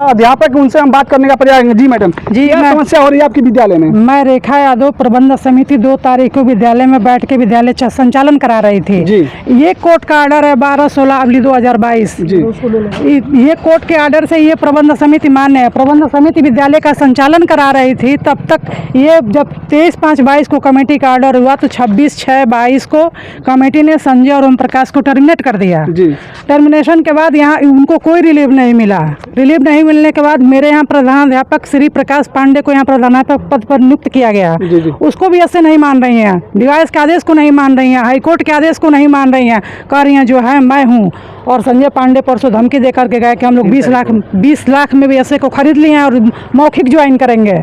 अध्यापक उनसे हम बात करने का प्रयास। जी मैडम, जी, क्या समस्या हो रही है आपकी विद्यालय में? मैं रेखा यादव प्रबंध समिति 2 तारीख को विद्यालय में बैठ के विद्यालय संचालन करा रही थी। जी। ये कोर्ट का ऑर्डर है 12/16/2022। जी। ये कोर्ट के ऑर्डर से ये प्रबंध समिति मान्य है। प्रबंध समिति विद्यालय का संचालन करा रही थी, तब तक ये जब 23/5/22 को कमेटी का ऑर्डर हुआ तो 26/6/22 को कमेटी ने संजय और ओम प्रकाश को टर्मिनेट कर दिया। जी। टर्मिनेशन के बाद यहाँ उनको कोई रिलीफ नहीं मिला। रिलीफ नहीं मिलने के बाद मेरे यहाँ प्रधानाध्यापक श्री प्रकाश पांडे को यहाँ प्रधानाध्यापक पद पर नियुक्त किया गया। जी, जी। उसको भी ऐसे नहीं मान रही हैं, डिवाइस के आदेश को नहीं मान रही हैं, हाईकोर्ट के आदेश को नहीं मान रही हैं, कह रही हैं जो है मैं हूँ। और संजय पांडे परसों धमकी दे करके गए कि हम लोग 20 लाख में भी ऐसे को खरीद लिए हैं और मौखिक ज्वाइन करेंगे।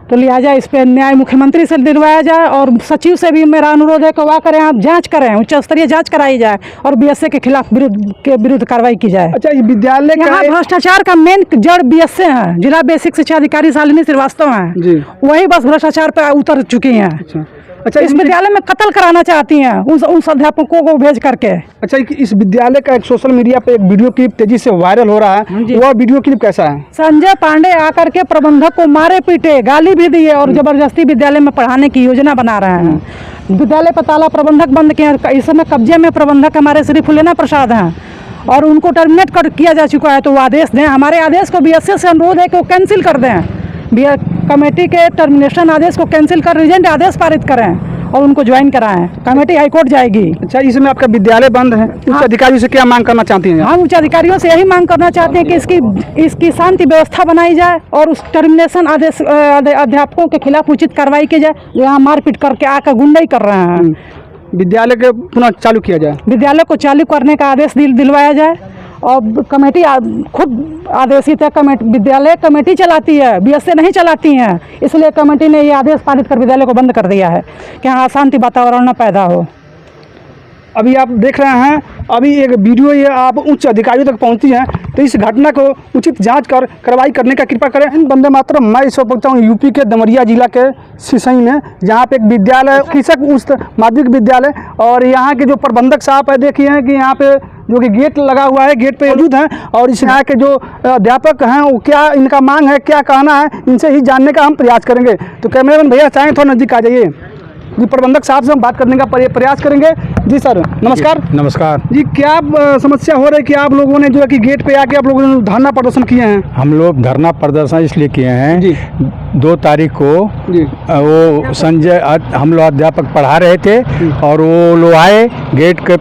तो लिहाजा इस पर न्याय मुख्यमंत्री से दिलवाया जाए और सचिव से भी मेरा अनुरोध है कि वह करें, आप जांच करें, उच्च स्तरीय जांच कराई जाए और बीएसए के खिलाफ विरुद्ध कार्रवाई की जाए। अच्छा, ये विद्यालय यहाँ भ्रष्टाचार का मेन जड़ बीएसए है, जिला बेसिक शिक्षा अधिकारी शालिनी श्रीवास्तव हैं। जी। वही बस भ्रष्टाचार पे उतर चुकी हैं। अच्छा, इस विद्यालय में कत्ल कराना चाहती हैं उस अध्यापकों को भेज करके। अच्छा, इस विद्यालय का एक सोशल मीडिया पे एक वीडियो क्लिप तेजी से वायरल हो रहा है, वह वीडियो क्लिप कैसा है? संजय पांडे आकर के प्रबंधक को मारे पीटे, गाली भी दिए और जबरदस्ती विद्यालय में पढ़ाने की योजना बना रहे हैं। विद्यालय पर ताला प्रबंधक बंद किया। इस समय कब्जे में प्रबंधक हमारे श्री फुलेना प्रसाद हैं और उनको टर्मिनेट किया जा चुका है। तो वो आदेश दें, हमारे आदेश को बीएसए से अनुरोध है कि वो कैंसिल कर दें। कमेटी के टर्मिनेशन आदेश को कैंसिल कर रिजेंट आदेश पारित करें और उनको ज्वाइन कराएं। कमेटी हाईकोर्ट जाएगी। अच्छा, इसमें आपका विद्यालय बंद है, उच्च अधिकारियों से क्या मांग करना चाहती हैं? हम उच्च अधिकारियों से यही मांग करना चाहते हैं कि इसकी शांति व्यवस्था बनाई जाए और उस टर्मिनेशन आदेश अध्यापकों के खिलाफ उचित कार्रवाई की जाए जो यहाँ मारपीट करके आकर गुंडाई कर रहे हैं। विद्यालय के पुनः चालू किया जाए, विद्यालय को चालू करने का आदेश दिलवाया जाए और कमेटी खुद आदेशित है। विद्यालय कमेटी चलाती है, बीएसए नहीं चलाती हैं, इसलिए कमेटी ने ये आदेश पारित कर विद्यालय को बंद कर दिया है कि यहाँ अशांति वातावरण न पैदा हो। अभी आप देख रहे हैं, अभी एक वीडियो ये आप उच्च अधिकारियों तक पहुंची है, तो इस घटना को उचित जांच कर कार्रवाई करने का कृपा करें। वंदे मातरम। मैं इस वक्त पहुंचा हूँ यूपी के दमरिया जिला के सिसई में, जहाँ पे एक विद्यालय कृषक उच्च माध्यमिक विद्यालय, और यहाँ के जो प्रबंधक साहब है, देखिए हैं कि यहाँ पे जो कि गेट लगा हुआ है, गेट पे मौजूद हैं और इस यहाँ के जो अध्यापक हैं वो क्या इनका मांग है, क्या कहना है, इनसे ही जानने का हम प्रयास करेंगे। तो कैमरामैन भैया चाहें थोड़ा नज़दीक आ जाइए जी, प्रबंधक साहब से हम बात करने का प्रयास करेंगे। जी सर, नमस्कार। नमस्कार जी, क्या समस्या हो रही है कि आप लोगों ने जो है कि गेट पे आके आप लोगों ने धरना प्रदर्शन किए हैं? हम लोग धरना प्रदर्शन इसलिए किए हैं जी। 2 तारीख को जी। वो संजय हम लोग अध्यापक पढ़ा रहे थे और वो लोग आए, गेट के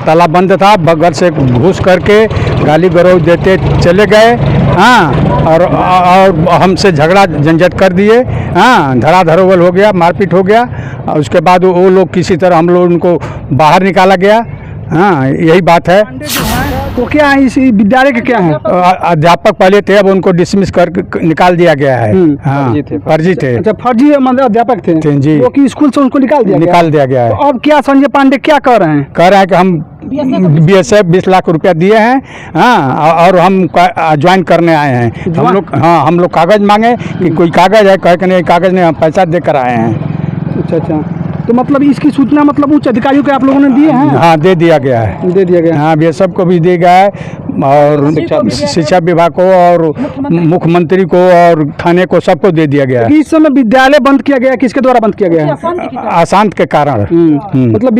ताला बंद था, बगल से घुस करके गाली गलौज देते चले गए। हाँ, और हमसे झगड़ा झंझट कर दिए। हाँ, धराधरोवल हो गया, मारपीट हो गया। उसके बाद वो लोग किसी तरह हम लोग उनको बाहर निकाला गया। हाँ, यही बात है। तो क्या है इस विद्यालय के क्या है? अध्यापक पहले थे, अब उनको डिसमिस कर निकाल दिया गया है। हाँ, फर्जी थे। अच्छा, फर्जी मतलब अध्यापक थे जी, वो कि स्कूल से उनको निकाल दिया गया है। तो अब क्या संजय पांडे क्या कह रहे हैं? कह रहे हैं कि हम बीएसएफ 20 लाख रुपया दिए हैं। हाँ, और हम ज्वाइन करने आए हैं। हम लोग, हाँ, हम लोग कागज मांगे कि कोई कागज है, कह के नहीं कागज नहीं, हम पैसा देकर आए हैं। अच्छा, तो मतलब इसकी सूचना मतलब उच्च अधिकारियों को आप लोगों ने दिए हैं? हाँ, दे दिया गया है। हाँ, बीएसएफ को भी दिया गया है और शिक्षा विभाग को और मुख्यमंत्री को और थाने को, सबको दे दिया गया है। इस समय विद्यालय बंद किया गया, किसके द्वारा बंद किया गया है? अशांत के कारण। मतलब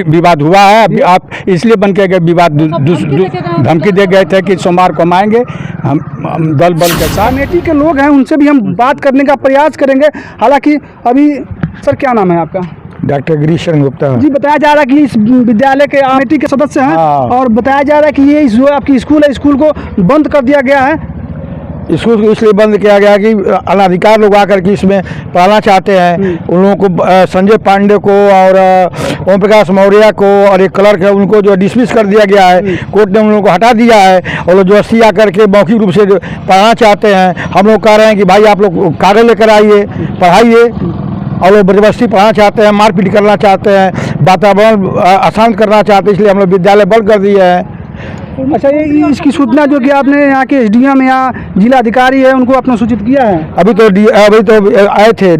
विवाद हुआ है। आप इसलिए बंद किया गया, विवाद धमकी दे गए थे कि सोमवार को हम आएंगे, हम दल बल के साथ। कमेटी के लोग हैं, उनसे भी हम बात करने का प्रयास करेंगे। हालांकि अभी सर, क्या नाम है आपका? डॉक्टर गिरीश गुप्ता जी। बताया जा रहा है कि इस विद्यालय के कमेटी के सदस्य हैं और बताया जा रहा है कि ये जो आपकी स्कूल है, स्कूल को बंद कर दिया गया है। स्कूल को इसलिए बंद किया गया कि अनाधिकार लोग आकर के इसमें पढ़ाना चाहते हैं। उन लोगों को, संजय पांडे को और ओम प्रकाश मौर्य को और एक क्लर्क है, उनको जो डिसमिस कर दिया गया है। कोर्ट ने उन लोगों को हटा दिया है और लोग जबरदस्ती आकर के मौखिक रूप से पढ़ाना चाहते हैं। हम लोग कह रहे हैं कि भाई आप लोग कागज लेकर आइए, पढ़ाइए, और लोग जबरदस्ती पढ़ाना चाहते हैं, मारपीट करना चाहते हैं, वातावरण अशांत करना चाहते हैं, इसलिए हम लोग विद्यालय बंद कर दिए हैं। अच्छा, ये इसकी सूचना जो कि आपने यहाँ के एसडीएम या जिला अधिकारी है उनको आपने सूचित किया है? अभी तो आए थे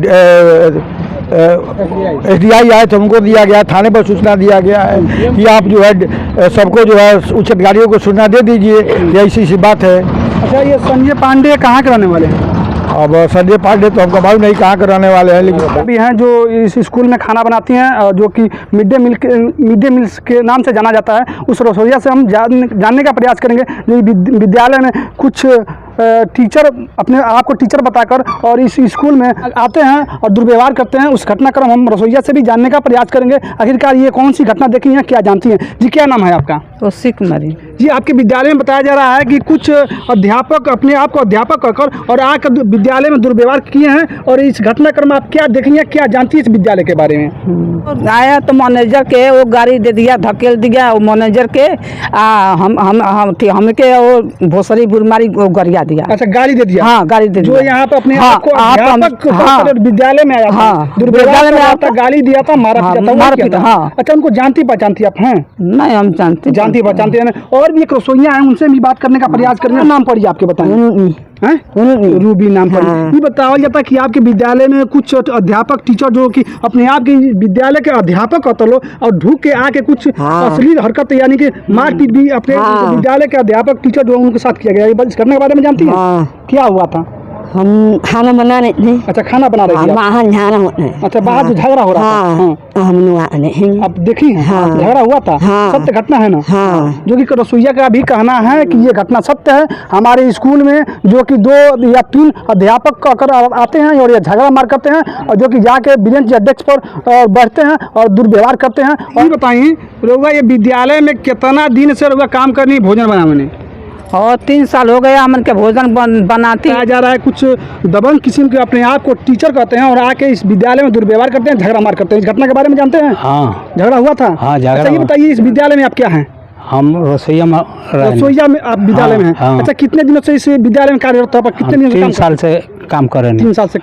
SDI आए थे, उनको दिया गया, थाने पर सूचना दिया गया है कि आप जो है सबको जो है उच्च अधिकारियों को सूचना दे दीजिए, ये ऐसी सी बात है। अच्छा, ये संजय पांडे कहाँ के रहने वाले हैं? अब संजय पांडे तो हमको मालूम नहीं कहाँ कराने वाले हैं, लेकिन अभी हैं जो इस स्कूल में खाना बनाती हैं, जो कि मिड डे मील्स के नाम से जाना जाता है, उस रसोइया से हम जानने का प्रयास करेंगे। जो विद्यालय में कुछ टीचर अपने आप को टीचर बताकर और इस स्कूल में आते हैं और दुर्व्यवहार करते हैं, उस घटनाक्रम हम रसोइया से भी जानने का प्रयास करेंगे। आखिरकार ये कौन सी घटना देखी है, क्या जानती हैं? जी, क्या नाम है आपका? कोसी कुमारी। जी, आपके विद्यालय में बताया जा रहा है कि कुछ अध्यापक अपने आप को अध्यापक कहकर और आकर विद्यालय में दुर्व्यवहार किए हैं, और इस घटनाक्रम आप क्या देखेंगे, क्या जानती है इस विद्यालय के बारे में? आया तो मैनेजर के वो गाड़ी दे दिया, धकेल दिया वो मैनेजर के, हमके वो भोसरी बुरमारी वो गरिया दिया। अच्छा, गाली दे दिया? हाँ, गाली दे जो दिया। यहाँ पे अपने हाँ, आप को अध्यापक हाँ, विद्यालय में आया था, हाँ, दुर्व्यवहार में आया था, गाली दिया था, मारा हाँ, पीटा था, वो मारा किया पीटा, था। हाँ। अच्छा, उनको जानती पहचानती आप हैं? नहीं, हम जानती पहचानते हैं। और भी एक रसोइया हैं, उनसे भी बात करने का प्रयास करेंगे। नाम पढ़िए आपके, बताएं। रूबी नाम पर। ये बताया जाता है कि आपके विद्यालय में कुछ अध्यापक टीचर जो कि अपने आप के विद्यालय के अध्यापक होते लो और ढूक के आके कुछ अश्लील हरकत यानी कि मारपीट भी अपने विद्यालय के अध्यापक टीचर जो उनके साथ किया गया, ये इस घटना के बारे में जानती हैं? क्या हुआ था? हम खाना बना रहे थे। अच्छा, खाना बना रहे थे आप? बाहर झगड़ा होता है। अच्छा, बाहर जो झगड़ा हो रहा था, हम लोग नहीं। आप देखी हैं? झगड़ा हुआ था? सत्य घटना है ना? जो कि रसोइया का भी कहना है कि ये घटना सत्य है। हमारे स्कूल में जो कि 2 या 3 अध्यापक अगर आते हैं और ये झगड़ा मार करते हैं, और जो कि जाके बेंच या डेस्क पर बैठते हैं और दुर्व्यवहार करते हैं। और बताइए रउआ, ये विद्यालय में कितना दिन से रउआ काम करनी, भोजन बनाने? और 3 साल हो गए हमन के भोजन बनाती। कहा जा रहा है कुछ दबंग किस्म के अपने आप को टीचर कहते हैं और आके इस विद्यालय में दुर्व्यवहार करते हैं, झगड़ा मार करते हैं। इस घटना के बारे में जानते हैं? हाँ, झगड़ा हुआ था? हाँ, झगड़ा अच्छा, ये हुआ। बताइए इस विद्यालय में आप क्या हैं? हम रसोइया में रसोइया में आप विद्यालय में हैं? हाँ। अच्छा, कितने दिनों से इस विद्यालय में कार्यरत हो? कितने दिनों से 3 काम साल से काम कर रहे हैं। 3 साल से